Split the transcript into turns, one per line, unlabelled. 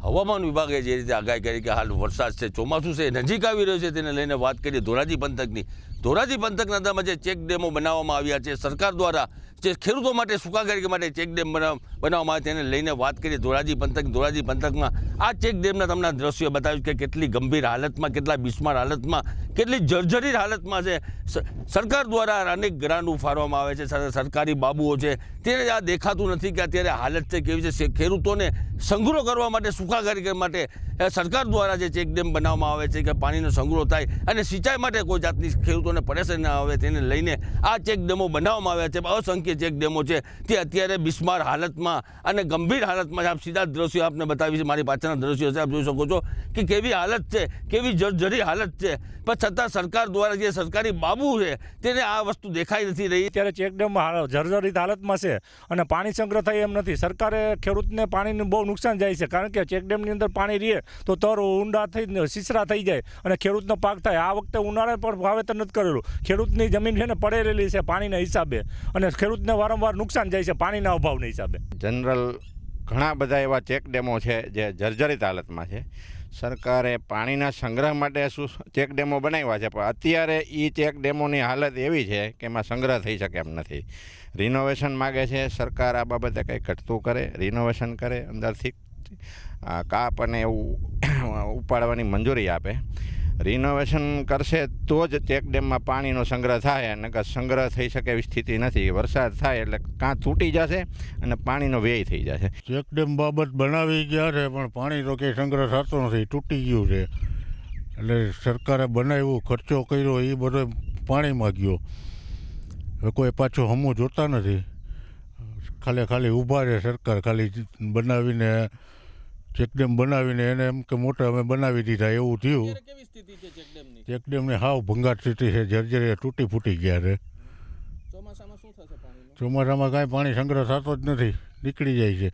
હવામાન વિભાગે જે રીતે આગાહી કરી કે હાલ વરસાદ છે, ચોમાસું છે, નજીક આવી રહ્યો છે, તેને લઈને વાત કરીએ ધોરાજી પંથકની. ધોરાજી પંથકના અંદરમાં જે ચેક ડેમો બનાવવામાં આવ્યા છે સરકાર દ્વારા, જે ખેડૂતો માટે સુખાકારી માટે ચેક ડેમ બનાવવામાં આવે તેને લઈને વાત કરીએ ધોરાજી પંથકમાં આ ચેક ડેમના તમને દ્રશ્યો બતાવ્યું કે કેટલી ગંભીર હાલતમાં, કેટલા બિસ્માર હાલતમાં, કેટલી જર્જરિત હાલતમાં છે. સરકાર દ્વારા અનેક ગ્રાન્ટ ઉફાળવામાં આવે છે, સરકારી બાબુઓ છે, તેને આ દેખાતું નથી કે અત્યારે હાલત છે કેવી છે. ખેડૂતોને સંગ્રહ કરવા માટે, સુખાકારી કરવા માટે સરકાર દ્વારા જે ચેક ડેમ બનાવવામાં આવે છે કે પાણીનો સંગ્રહ થાય અને સિંચાઈ માટે કોઈ જાતની ખેડૂતોને પરેશાની ના આવે, તેને લઈને આ ચેક ડેમો બનાવવામાં આવ્યા છે. અસંખ્ય ચેક ડેમો છે તે અત્યારે બિસ્માર હાલતમાં અને ગંભીર હાલતમાં છે. આપ સીધા દ્રશ્યો આપને બતાવી છે, મારી પાછળના દ્રશ્યો છે, આપ જોઈ શકો છો કે કેવી હાલત છે, કેવી જર્જરી હાલત છે. પણ છતાં સરકાર દ્વારા જે સરકારી બાબુ છે તેને આ વસ્તુ દેખાઈ નથી રહી.
અત્યારે ચેકડેમ જર્જરિત હાલતમાં છે અને પાણી સંગ્રહ થાય એમ નથી. સરકારે ખેડૂતને પાણીનું બહુ નુકસાન જાય છે, કારણ કે ચેકડેમની અંદર પાણી રહે તો તર ઊંડા થઈ સિસરા થઈ જાય અને ખેડૂતનો પાક થાય. આ વખતે ઉનાળે પણ વાવેતર નથી કરેલું. ખેડૂતની જમીન છે ને પડેલી છે પાણીના હિસાબે અને ખેડૂતને વારંવાર નુકસાન જાય છે પાણીના અભાવના હિસાબે.
જનરલ ઘણા બધા એવા ચેકડેમો છે જે જર્જરિત હાલતમાં છે. સરકારે પાણીના સંગ્રહ માટે શું ચેકડેમો બનાવ્યા છે, પણ અત્યારે એ ચેકડેમોની હાલત એવી છે કે એમાં સંગ્રહ થઈ શકે એમ નથી. રિનોવેશન માગે છે સરકાર, આ બાબતે કંઈ ઘટતું કરે, રિનોવેશન કરે, અંદરથી કાપ અને એવું ઉપાડવાની મંજૂરી આપે. રિનોવેશન કરશે તો જ ચેકડેમમાં પાણીનો સંગ્રહ થાય, અને સંગ્રહ થઈ શકે એવી સ્થિતિ નથી. વરસાદ થાય એટલે કાં તૂટી જશે અને પાણીનો વ્યય થઈ જશે.
ચેકડેમ બાબત બનાવી ગયા છે પણ પાણીનો કંઈ સંગ્રહ થતો નથી, તૂટી ગયું છે. એટલે સરકારે બનાવ્યું, ખર્ચો કર્યો એ બધો પાણીમાં ગયો. હવે કોઈ પાછું હમું જોતા નથી, ખાલી ઊભા રહે સરકાર. ખાલી બનાવીને ચેકડેમ બનાવીને એને એમ કે મોટા અમે બનાવી દીધા એવું થયું. ચેકડેમની હાવ ભંગાર સ્થિતિ છે, જર્જરી તૂટી ફૂટી ગયા છે. ચોમાસામાં કાંઈ પાણી સંગ્રહ થતો જ નથી, નીકળી જાય છે.